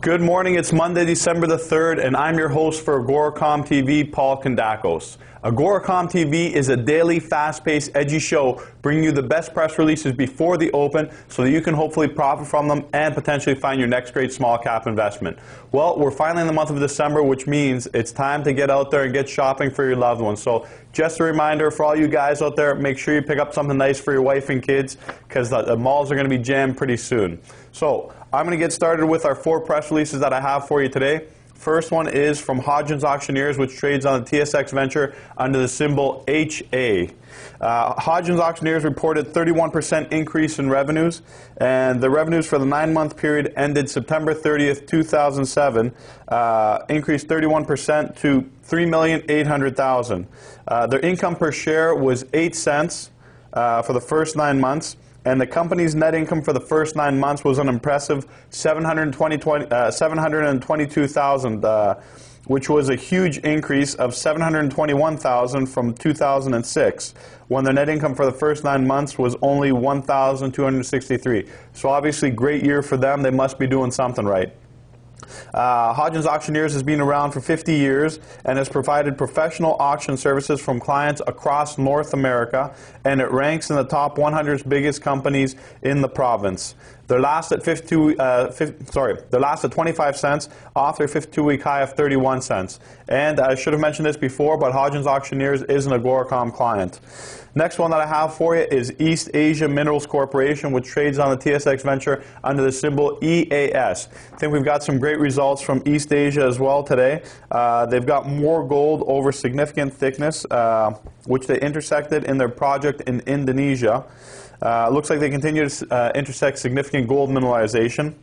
Good morning, it's Monday, December the 3rd, and I'm your host for AGORACOM TV, Paul Kondakos. AGORACOM TV is a daily, fast-paced, edgy show bringing you the best press releases before the open so that you can hopefully profit from them and potentially find your next great small cap investment. Well, we're finally in the month of December, which means it's time to get out there and get shopping for your loved ones. So just a reminder for all you guys out there, make sure you pick up something nice for your wife and kids because the malls are going to be jammed pretty soon. So I'm going to get started with our 4 press releases that I have for you today. First one is from Hodgins Auctioneers, which trades on the TSX Venture under the symbol HA. Hodgins Auctioneers reported 31% increase in revenues, and the revenues for the 9-month period ended September 30th, 2007, increased 31% to $3,800,000. Their income per share was 8 cents for the first 9 months. And the company's net income for the first 9 months was an impressive $722,000, which was a huge increase of $721,000 from 2006, when their net income for the first 9 months was only $1,263. So obviously, great year for them. They must be doing something right. Hodgins Auctioneers has been around for 50 years and has provided professional auction services from clients across North America, and it ranks in the top 100 biggest companies in the province. They're last at 25 cents off their 52-week high of 31 cents. And I should have mentioned this before, but Hodgins Auctioneers is an AGORACOM client. Next one that I have for you is East Asia Minerals Corporation, which trades on the TSX Venture under the symbol EAS. I think we've got some great results from East Asia as well today. They've got more gold over significant thickness, which they intersected in their project in Indonesia. Looks like they continue to intersect significant gold mineralization.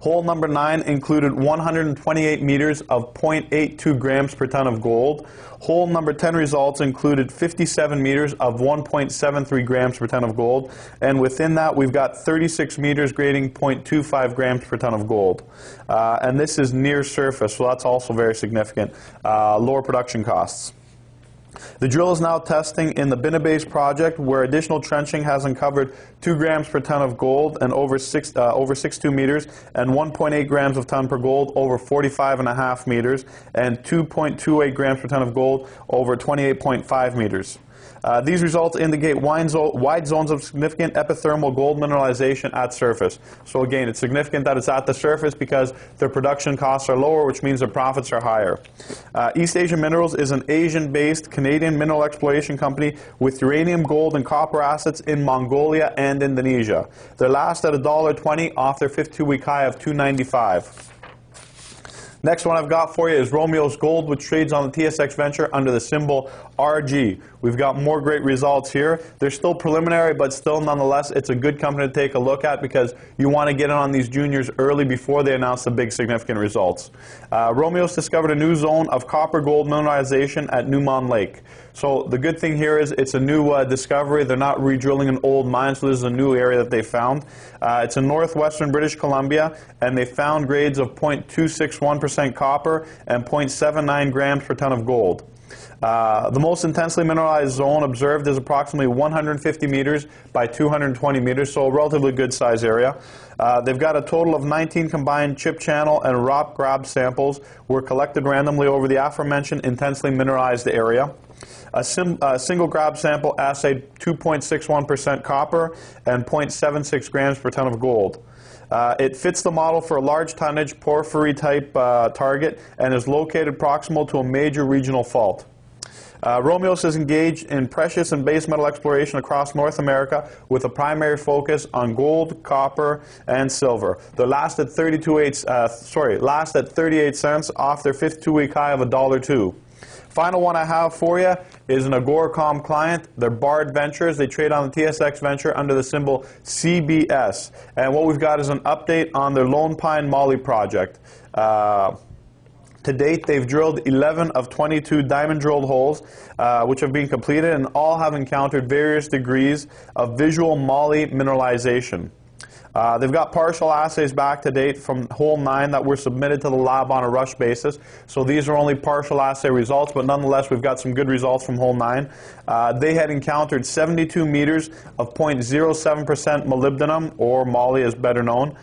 Hole number 9 included 128 meters of 0.82 grams per ton of gold. Hole number 10 results included 57 meters of 1.73 grams per ton of gold. And within that, we've got 36 meters grading 0.25 grams per ton of gold. And this is near surface, so that's also very significant. Lower production costs. The drill is now testing in the Binabase project, where additional trenching has uncovered 2 grams per ton of gold and over 62 meters, and 1.8 grams of ton per gold over 45.5 meters, and 2.28 grams per ton of gold over 28.5 meters. These results indicate wide zones of significant epithermal gold mineralization at surface. So again, it's significant that it's at the surface because their production costs are lower, which means their profits are higher. East Asia Minerals is an Asian-based Canadian mineral exploration company with uranium, gold, and copper assets in Mongolia and Indonesia. They're last at $1.20 off their 52-week high of $2.95. Next one I've got for you is Romios Gold, which trades on the TSX Venture under the symbol RG. We've got more great results here. They're still preliminary, but still nonetheless, it's a good company to take a look at because you want to get in on these juniors early before they announce the big significant results. Romios discovered a new zone of copper-gold mineralization at Newmont Lake. So the good thing here is it's a new discovery. They're not re-drilling an old mine, so this is a new area that they found. It's in northwestern British Columbia, and they found grades of 0.261% copper and 0.79 grams per ton of gold. The most intensely mineralized zone observed is approximately 150 meters by 220 meters, so a relatively good size area. They've got a total of 19 combined chip channel and rock grab samples were collected randomly over the aforementioned intensely mineralized area. A single grab sample assayed 2.61% copper and 0.76 grams per ton of gold. It fits the model for a large tonnage porphyry type target and is located proximal to a major regional fault. Romios is engaged in precious and base metal exploration across North America with a primary focus on gold, copper, and silver. They're last at 38 cents off their 52-week high of $1.02. Final one I have for you is an AGORACOM client. They're Bard Ventures. They trade on the TSX Venture under the symbol CBS. And what we've got is an update on their Lone Pine Moly project. To date, they've drilled 11 of 22 diamond-drilled holes, which have been completed, and all have encountered various degrees of visual moly mineralization. They've got partial assays back to date from hole 9 that were submitted to the lab on a rush basis. So these are only partial assay results, but nonetheless we've got some good results from hole 9. They had encountered 72 meters of 0.07% molybdenum, or moly as better known,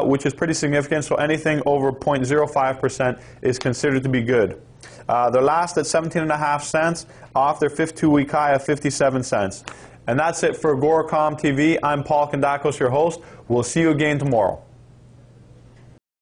which is pretty significant. So anything over 0.05% is considered to be good. They're last at 17.5 cents off their 52-week high of 57 cents. And that's it for AGORACOM TV. I'm Paul Kandakos, your host. We'll see you again tomorrow.